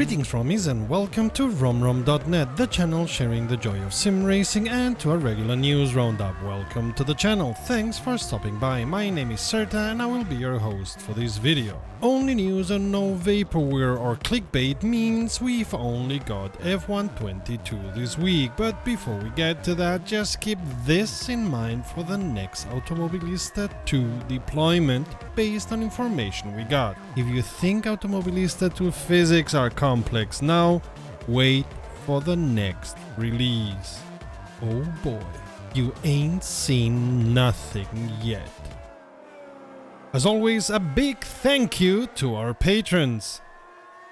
Greetings Romies and welcome to RomRom.net, the channel sharing the joy of sim racing, and to a regular news roundup. Welcome to the channel, thanks for stopping by. My name is Serta and I will be your host for this video. Only news and no vaporware or clickbait means we've only got F122 this week, but before we get to that, just keep this in mind for the next Automobilista 2 deployment based on information we got. If you think Automobilista 2 physics are complex now, wait for the next release. Oh boy, you ain't seen nothing yet. As always, a big thank you to our patrons.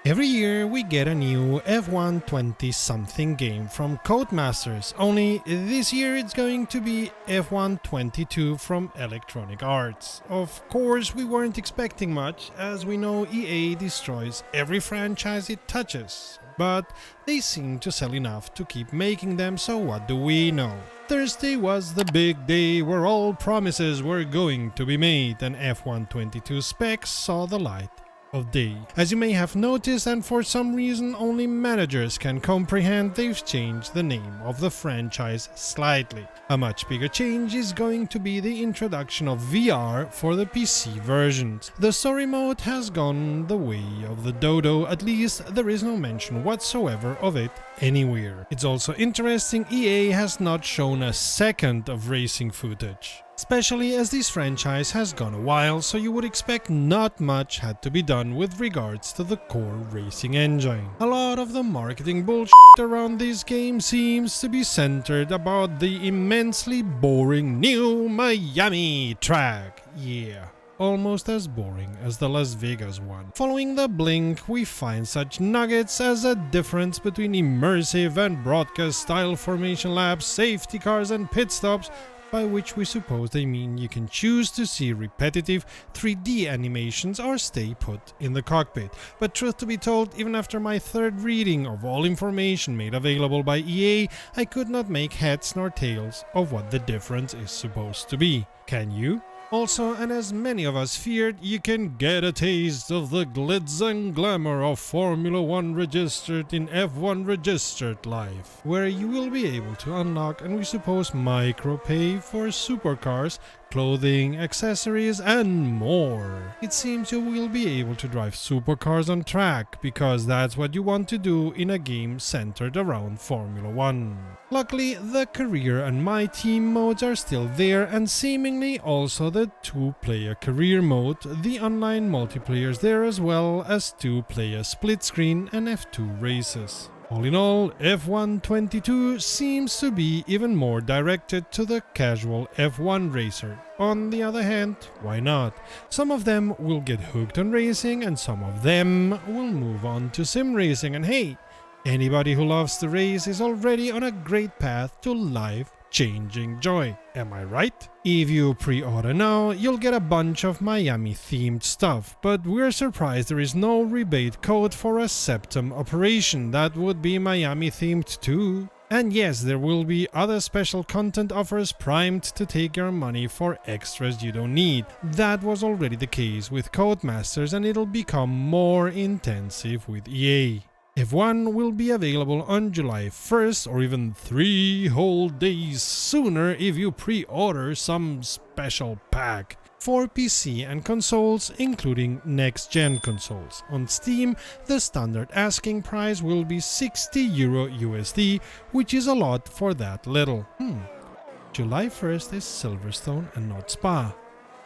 Every year we get a new F1 20-something game from Codemasters, only this year it's going to be F1 22 from Electronic Arts. Of course we weren't expecting much, as we know EA destroys every franchise it touches, but they seem to sell enough to keep making them, so what do we know? Thursday was the big day where all promises were going to be made, and F1 22 specs saw the light of day. As you may have noticed, and for some reason only managers can comprehend, they've changed the name of the franchise slightly. A much bigger change is going to be the introduction of VR for the PC versions. The story mode has gone the way of the dodo, at least there is no mention whatsoever of it anywhere. It's also interesting EA has not shown a second of racing footage, especially as this franchise has gone a while, so you would expect not much had to be done with regards to the core racing engine. A lot of the marketing bullshit around this game seems to be centered about the immensely boring new Miami track. Yeah, almost as boring as the Las Vegas one. Following the blink, we find such nuggets as a difference between immersive and broadcast style formation laps, safety cars and pit stops, by which we suppose they mean you can choose to see repetitive 3D animations or stay put in the cockpit. But truth to be told, even after my third reading of all information made available by EA, I could not make heads nor tails of what the difference is supposed to be. Can you? Also, and as many of us feared, you can get a taste of the glitz and glamour of Formula 1 registered in F1 registered life, where you will be able to unlock and we suppose micropay for supercars, clothing, accessories and more. It seems you will be able to drive supercars on track, because that's what you want to do in a game centered around Formula 1. Luckily, the career and my team modes are still there, and seemingly also the 2-player career mode. The online multiplayer is there, as well as 2-player split screen and F2 races. All in all, F1 22 seems to be even more directed to the casual F1 racer. On the other hand, why not? Some of them will get hooked on racing and some of them will move on to sim racing, and hey, anybody who loves the race is already on a great path to life-changing joy. Am I right? If you pre-order now, you'll get a bunch of Miami-themed stuff, but we're surprised there is no rebate code for a Septum operation. That would be Miami-themed too. And yes, there will be other special content offers primed to take your money for extras you don't need. That was already the case with Codemasters, and it'll become more intensive with EA. F1 will be available on July 1st, or even 3 whole days sooner if you pre-order some special pack for PC and consoles, including next-gen consoles. On Steam, the standard asking price will be €60 USD, which is a lot for that little. July 1st is Silverstone and not Spa.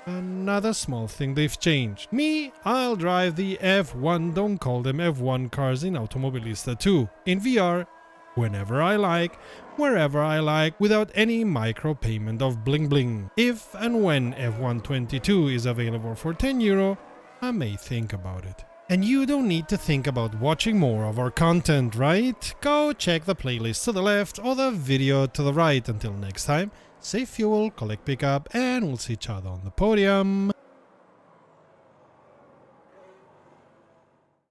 Another small thing they've changed. Me, I'll drive the F1, don't call them F1 cars in Automobilista 2, in VR, whenever I like, wherever I like, without any micro-payment of bling bling. If and when F1 22 is available for €10, I may think about it. And you don't need to think about watching more of our content, right? Go check the playlist to the left or the video to the right. Until next time, save fuel, collect pickup, and we'll see each other on the podium.